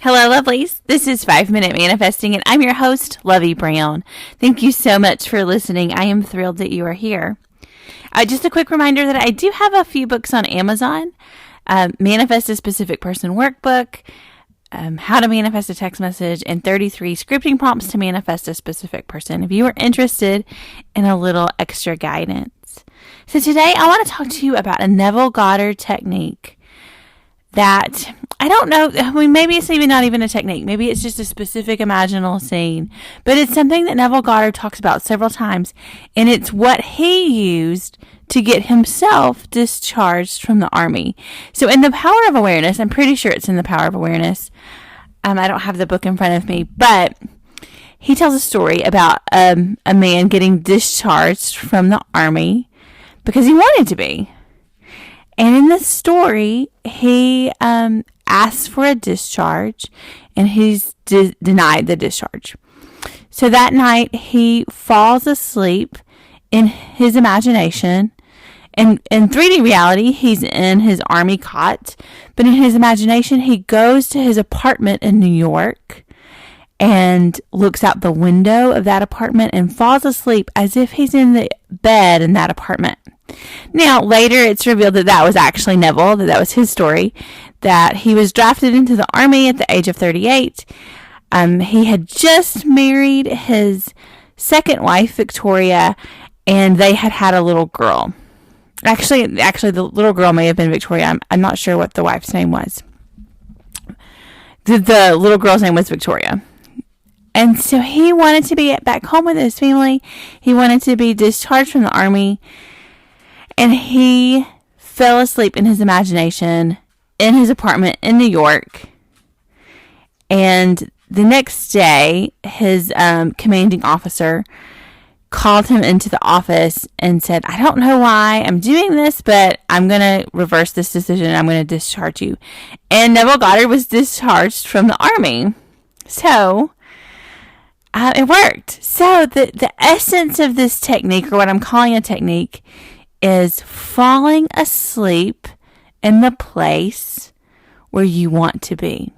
Hello, lovelies. This is 5-Minute Manifesting, and I'm your host, Lovey Brown. Thank you so much for listening. I am thrilled that you are here. Just a quick reminder that I do have a few books on Amazon. Manifest a Specific Person Workbook, How to Manifest a Text Message, and 33 Scripting Prompts to Manifest a Specific Person if you are interested in a little extra guidance. So today I want to talk to you about a Neville Goddard technique that I don't know, maybe it's not even a technique. Maybe it's just a specific imaginal scene. But it's something that Neville Goddard talks about several times. And it's what he used to get himself discharged from the army. So in The Power of Awareness, I'm pretty sure it's in The Power of Awareness. I don't have the book in front of me. But he tells a story about a man getting discharged from the army because he wanted to be. And in the story, he asks for a discharge, and he's denied the discharge. So that night, he falls asleep in his imagination. And in 3D reality, he's in his army cot. But in his imagination, he goes to his apartment in New York and looks out the window of that apartment and falls asleep as if he's in the bed in that apartment. Now, later it's revealed that that was actually Neville, that was his story, that he was drafted into the army at the age of 38. He had just married his second wife, Victoria, and they had had a little girl. Actually, the little girl may have been Victoria. I'm not sure what the wife's name was. The little girl's name was Victoria. And so he wanted to be back home with his family. He wanted to be discharged from the army. And he fell asleep in his imagination in his apartment in New York. And the next day, his commanding officer called him into the office and said, I don't know why I'm doing this, but I'm going to reverse this decision. I'm going to discharge you. And Neville Goddard was discharged from the army. So it worked. So the essence of this technique, or what I'm calling a technique, is falling asleep in the place where you want to be.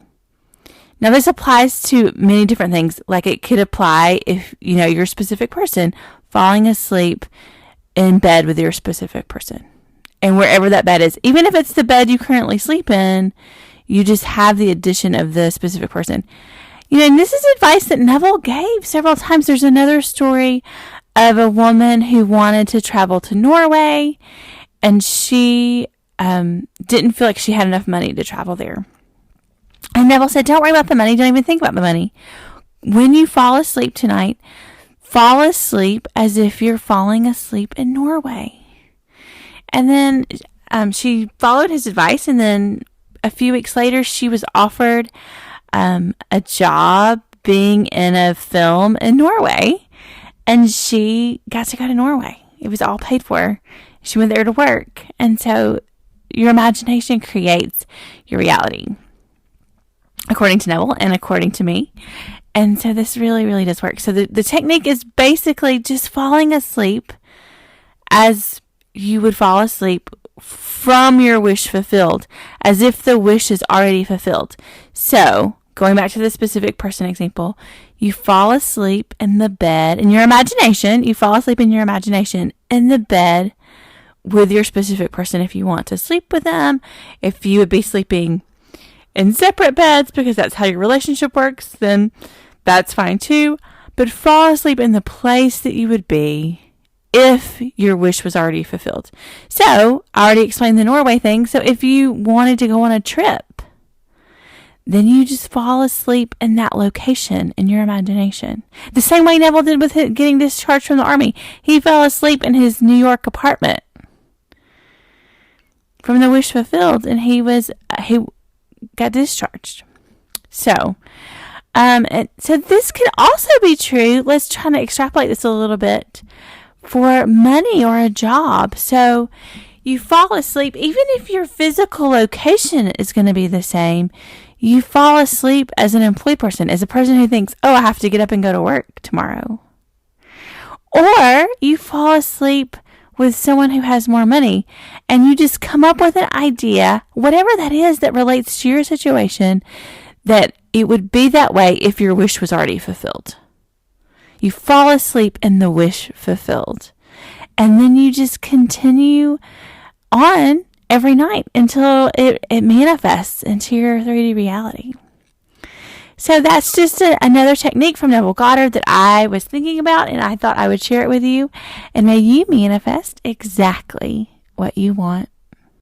Now, this applies to many different things. Like it could apply if, you're a specific person, falling asleep in bed with your specific person. And wherever that bed is, even if it's the bed you currently sleep in, you just have the addition of the specific person. And this is advice that Neville gave several times. There's another story of a woman who wanted to travel to Norway, and she didn't feel like she had enough money to travel there. And Neville said, don't worry about the money. Don't even think about the money. When you fall asleep tonight, fall asleep as if you're falling asleep in Norway. And then she followed his advice, and then a few weeks later, she was offered a job being in a film in Norway. And she got to go to Norway. It was all paid for. She went there to work. And so your imagination creates your reality, according to Neville and according to me. And so this really, really does work. So the technique is basically just falling asleep as you would fall asleep from your wish fulfilled, as if the wish is already fulfilled. So going back to the specific person example, you fall asleep in the bed in your imagination. You fall asleep in your imagination in the bed with your specific person if you want to sleep with them. If you would be sleeping in separate beds because that's how your relationship works, then that's fine too. But fall asleep in the place that you would be if your wish was already fulfilled. So I already explained the Norway thing. So if you wanted to go on a trip, then you just fall asleep in that location in your imagination. The same way Neville did with getting discharged from the army. He fell asleep in his New York apartment from the wish fulfilled, and he got discharged. So this could also be true. Let's try to extrapolate this a little bit for money or a job. So you fall asleep, even if your physical location is going to be the same. You fall asleep as an employed person, as a person who thinks, I have to get up and go to work tomorrow. Or you fall asleep with someone who has more money, and you just come up with an idea, whatever that is that relates to your situation, that it would be that way if your wish was already fulfilled. You fall asleep and the wish fulfilled. And then you just continue on every night until it manifests into your 3D reality. So that's just another technique from Neville Goddard that I was thinking about, and I thought I would share it with you. And may you manifest exactly what you want.